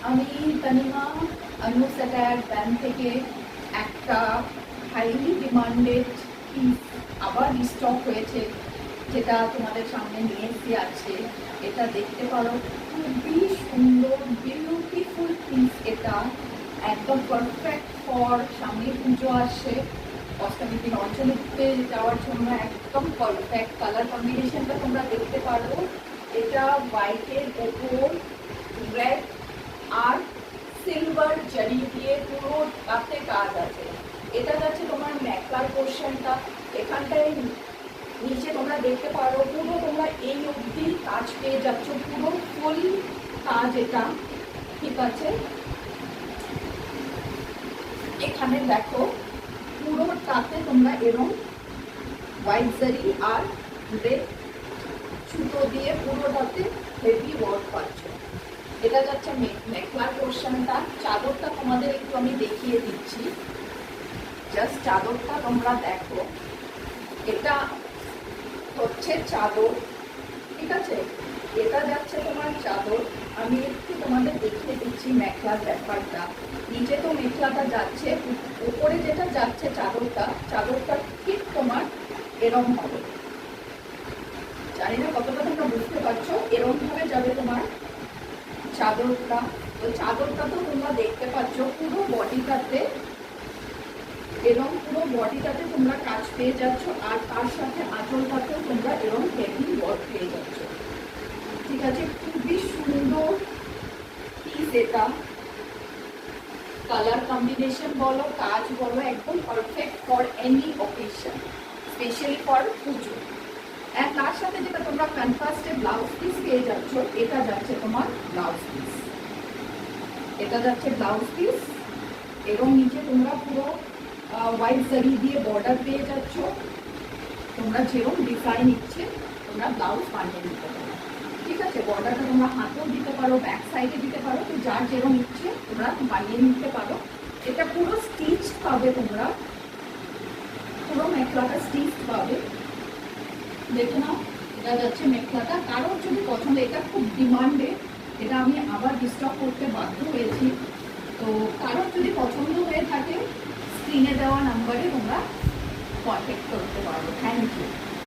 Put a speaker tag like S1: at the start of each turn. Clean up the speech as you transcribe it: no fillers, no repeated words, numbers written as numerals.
S1: আমি তানিমা অনুসাটায়ার ব্র্যান্ড থেকে একটা হাইলি ডিমান্ডেড পিস আবার রিস্টক হয়েছে, যেটা তোমাদের সামনে নিয়ে এসে আছে। এটা দেখতে পারো, খুবই সুন্দর বিউটিফুল পিস। এটা একদম পারফেক্ট ফর সামনে পুজো আসে, অষ্টমীর দিন অঞ্জলিতে যাওয়ার জন্য একদম পারফেক্ট। কালার কম্বিনেশনটা তোমরা দেখতে পারো। এটা হোয়াইটের ওপর রেড আর সিলভার জারি দিয়ে পুরো তাতে কাজ আছে। এটা যাচ্ছে তোমার মেখলার পোর্শনটা, এখানটায় নিচে তোমরা দেখতে পারো পুরো তোমরা এই অবধি কাজ পেয়ে যাচ্ছ, পুরো ফুল কাজ এটা, ঠিক আছে। এখানে দেখো পুরোটাতে তোমরা এরকম হোয়াইট জারি আর রেড সুতো দিয়ে পুরোটাতে হেভি ওয়ার্ক পাচ্ছ। এটা যাচ্ছে মেখলার পোর্শনটা। চাদরটা তোমাদের একটু আমি দেখিয়ে দিচ্ছি, জাস্ট চাদরটা তোমরা দেখো। এটা হচ্ছে চাদর, ঠিক আছে। এটা যাচ্ছে তোমার চাদর, আমি একটু তোমাদের দেখিয়ে দিচ্ছি মেখলার ব্যাপারটা। নিচে তো মেখলাটা যাচ্ছে, উপরে যেটা যাচ্ছে চাদরটা, চাদরটা ঠিক তোমার এরম হবে। জানি না কতটা তোমরা বুঝতে পারছো, এরম ভাবে যাবে তোমার চাদরটা। তো চাদরটা তো তোমরা দেখতে পাচ্ছ পুরো বডিটাতে এরম, পুরো বডিটাতে তোমরা কাজ পেয়ে যাচ্ছ, আর তার সাথে আঁচলটাতেও তোমরা এরম হেভি ওয়ার্ক পেয়ে যাচ্ছ, ঠিক আছে। খুবই সুন্দর পিস এটা, কালার কম্বিনেশন বলো, কাজ বলো, একদম perfect for any occasion, specially for পুজো। আর তার সাথে যেটা তোমরা কন্ট্রাস্টে ব্লাউজ পিস পেয়ে যাচ্ছ, এটা যাচ্ছে তোমার ব্লাউজ পিস। এটা যাচ্ছে ব্লাউজ পিস এবং নিচে তোমরা পুরো হোয়াইট জারি দিয়ে বর্ডার পেয়ে যাচ্ছ। তোমরা যেরকম ডিজাইন ইচ্ছে তোমরা ব্লাউজ বানিয়ে দিতে পারো, ঠিক আছে। বর্ডারটা তোমরা হাতেও দিতে পারো, ব্যাক সাইডে দিতে পারো, তো যার যেরকম ইচ্ছে তোমরা বানিয়ে নিতে পারো। এটা পুরো স্টিচ পাবে তোমরা, পুরো মেখলাটা স্টিচ পাবে। দেখে নাও, এটা যাচ্ছে মেখলাটা। কারোর যদি পছন্দ, এটা খুব ডিমান্ডে, এটা আমি আবার রিস্টক করতে বাধ্য হয়েছি। তো কারোর যদি পছন্দ হয়ে থাকে, স্ক্রিনে দেওয়া নাম্বারে তোমরা কন্ট্যাক্ট করতে পারো। Thank you.